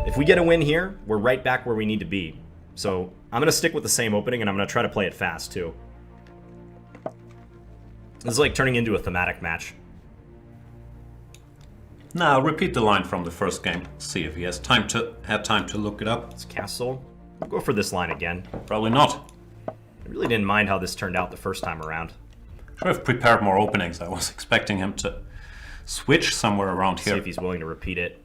If we get a win here, we're right back where we need to be. So I'm going to stick with the same opening, and I'm going to try to play it fast, too. This is like turning into a thematic match. Now, repeat the line from the first game. See if he has time to look it up. It's castle. I'll go for this line again. Probably not. I really didn't mind how this turned out the first time around. Should have prepared more openings. I was expecting him to switch somewhere around here. See if he's willing to repeat it.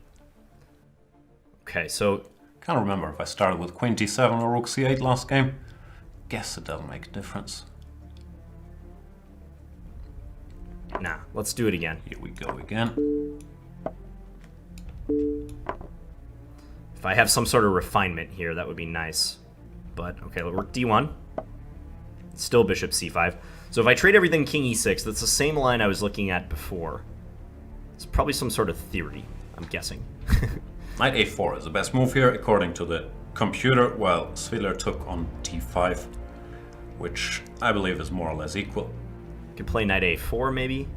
Okay, so... Can't remember if I started with Queen D7 or Rook C8 last game. Guess it doesn't make a difference. Nah, let's do it again. Here we go again. If I have some sort of refinement here, that would be nice. But, okay, Rook D1. Still Bishop C5. So if I trade everything King E6, that's the same line I was looking at before. It's probably some sort of theory, I'm guessing. Knight A4 is the best move here, according to the computer, while Sviller took on D5, which I believe is more or less equal. Could play Knight A4, maybe?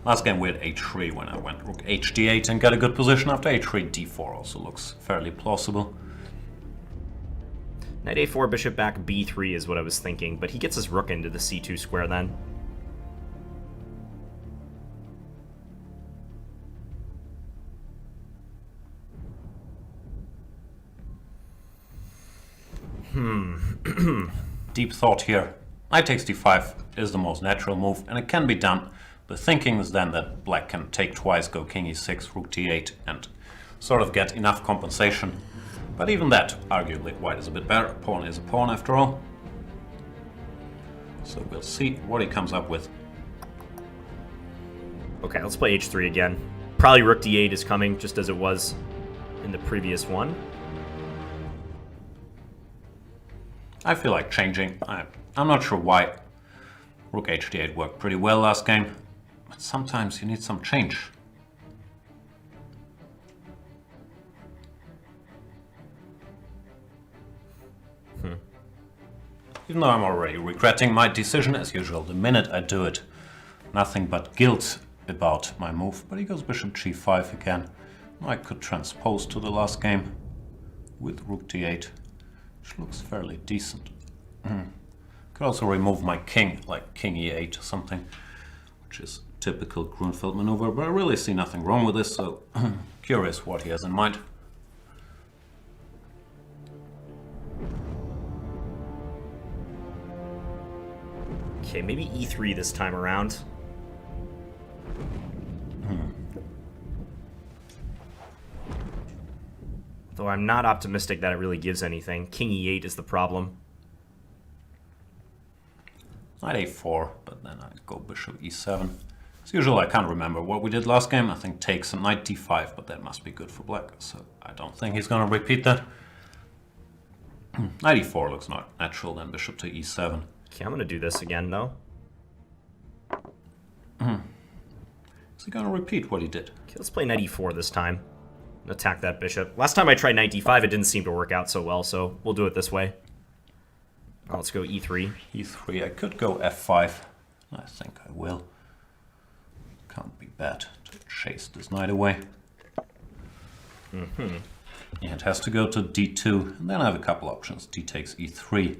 Last game we had H3 when I went Rook HD8 and got a good position after H3. D4 also looks fairly plausible. Knight A4, bishop back B3 is what I was thinking, but he gets his rook into the C2 square then. Deep thought here. Knight takes D5 is the most natural move, and it can be done. The thinking is then that black can take twice, go King E6, Rook D8, and sort of get enough compensation. But even that, arguably, white is a bit better. Pawn is a pawn after all. So we'll see what he comes up with. Okay, let's play H3 again. Probably Rook D8 is coming, just as it was in the previous one. I feel like changing. I'm not sure why. Rook HD8 worked pretty well last game, but sometimes you need some change. Even though I'm already regretting my decision, as usual, the minute I do it. Nothing but guilt about my move, but he goes Bishop G5 again. I could transpose to the last game with Rook D8, which looks fairly decent. Could also remove my king, like King E8 or something, which is typical Grunfeld maneuver, but I really see nothing wrong with this, so curious what he has in mind. Okay, maybe E3 this time around. Though I'm not optimistic that it really gives anything. King E8 is the problem. Knight A4, but then I go Bishop E7. As usual, I can't remember what we did last game. I think takes a Knight D5, but that must be good for black, so I don't think he's going to repeat that. Knight E4 looks not natural, then Bishop to E7. Okay, I'm going to do this again, though. Is he going to repeat what he did? Okay, let's play Knight E4 this time. Attack that bishop. Last time I tried Knight D5, it didn't seem to work out so well, so we'll do it this way. Oh, let's go E3. E3, I could go F5. I think I will. Can't be bad to chase this knight away. Yeah, it has to go to D2, and then I have a couple options. D takes E3,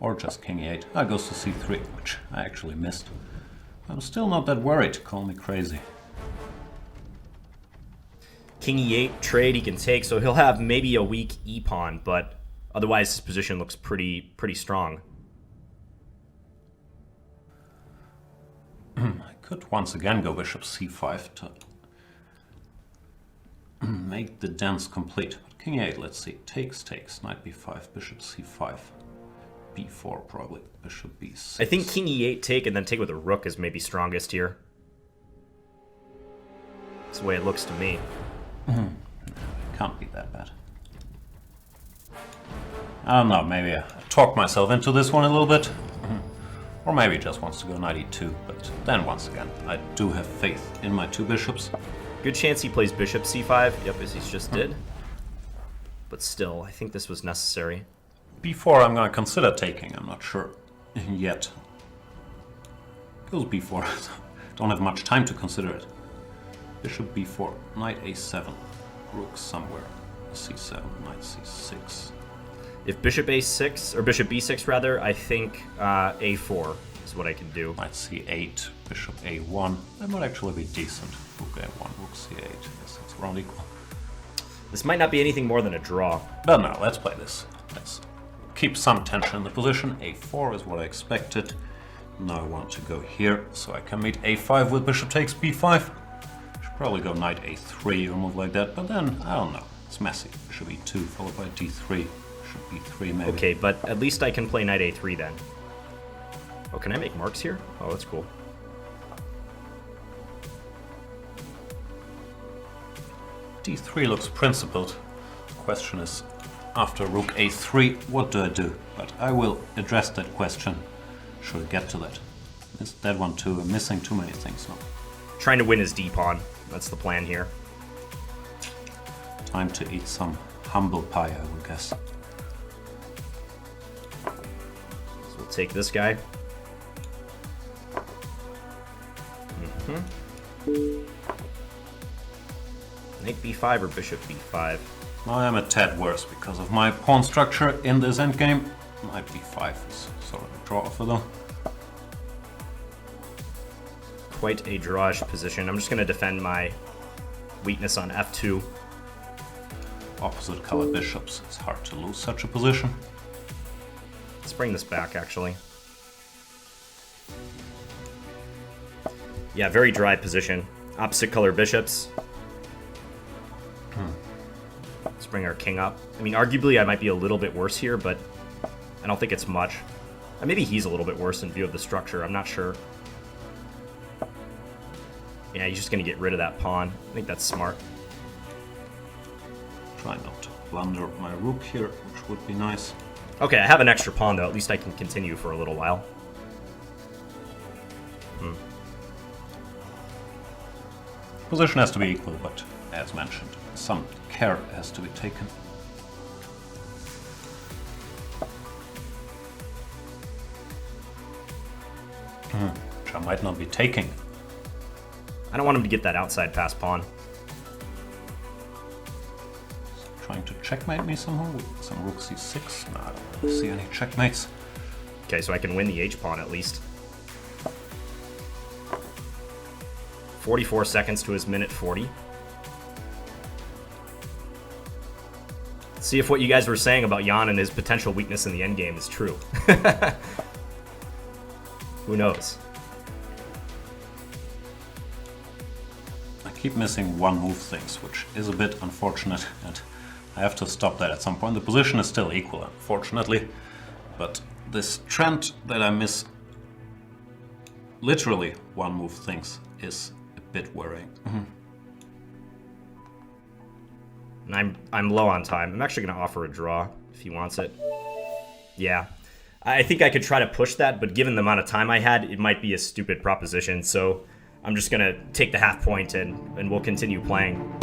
or just King E8. Ah, goes to C3, which I actually missed. I'm still not that worried, call me crazy. King E8 trade he can take, so he'll have maybe a weak E-pawn, but otherwise his position looks pretty strong. I could once again go Bishop C5 to make the dance complete. But King E8, let's see, takes, Knight B5, Bishop C5, B4 probably, Bishop B6. I think King E8 take and then take with a rook is maybe strongest here. That's the way it looks to me. Can't be that bad. I don't know, maybe I talked myself into this one a little bit. Or maybe he just wants to go Knight E2, but then once again, I do have faith in my two bishops. Good chance he plays Bishop C5, yep, as he's just did. But still, I think this was necessary. B4 I'm going to consider taking, I'm not sure yet. Goes B4, don't have much time to consider it. Bishop B4, Knight A7. rook somewhere. c7, knight c6. If bishop a6, or bishop b6 rather, I think a4 is what I can do. Knight c8, bishop a1. That might actually be decent. Rook a1, rook c8. Yes, that's around equal. This might not be anything more than a draw. But no, let's play this. Let's keep some tension in the position. a4 is what I expected. Now I want to go here, so I can meet a5 with bishop takes b5. Should probably go knight a3 or move like that, but then, I don't know. It's messy. Bishop e2 followed by d3. Bishop b3 maybe. Okay, but at least I can play knight a3 then. Oh, can I make marks here? Oh, that's cool. d3 looks principled. The question is, after rook a3, what do I do? But I will address that question. Should I get to that? Missed that one too. I'm missing too many things now. Trying to win his d-pawn. That's the plan here. Time to eat some humble pie, I would guess. So we'll take this guy. Knight b5 or bishop b5? I am a tad worse because of my pawn structure in this endgame. Knight b5 is sort of a draw for them. Quite a drawish position. I'm just going to defend my weakness on f2. Opposite color bishops. It's hard to lose such a position. Let's bring this back, actually. Yeah, very dry position. Opposite color bishops. Let's bring our king up. I mean, arguably I might be a little bit worse here, but I don't think it's much. Maybe he's a little bit worse in view of the structure. I'm not sure. Yeah, he's just going to get rid of that pawn. I think that's smart. Try not to blunder my rook here, which would be nice. Okay, I have an extra pawn, though. At least I can continue for a little while. Position has to be equal, but as mentioned, some care has to be taken. Which I might not be taking. I don't want him to get that outside pass pawn. Trying to checkmate me somehow with some rook c6. No, I don't really see any checkmates. Okay, so I can win the h-pawn at least. 44 seconds to his minute 40. Let's see if what you guys were saying about Jan and his potential weakness in the endgame is true. Who knows? I keep missing one move things, which is a bit unfortunate, and I have to stop that at some point. The position is still equal, unfortunately, but this trend that I miss literally one move things is a bit worrying. And I'm low on time. I'm actually going to offer a draw if he wants it. Yeah. I think I could try to push that, but given the amount of time I had, it might be a stupid proposition. So I'm just going to take the half point and we'll continue playing.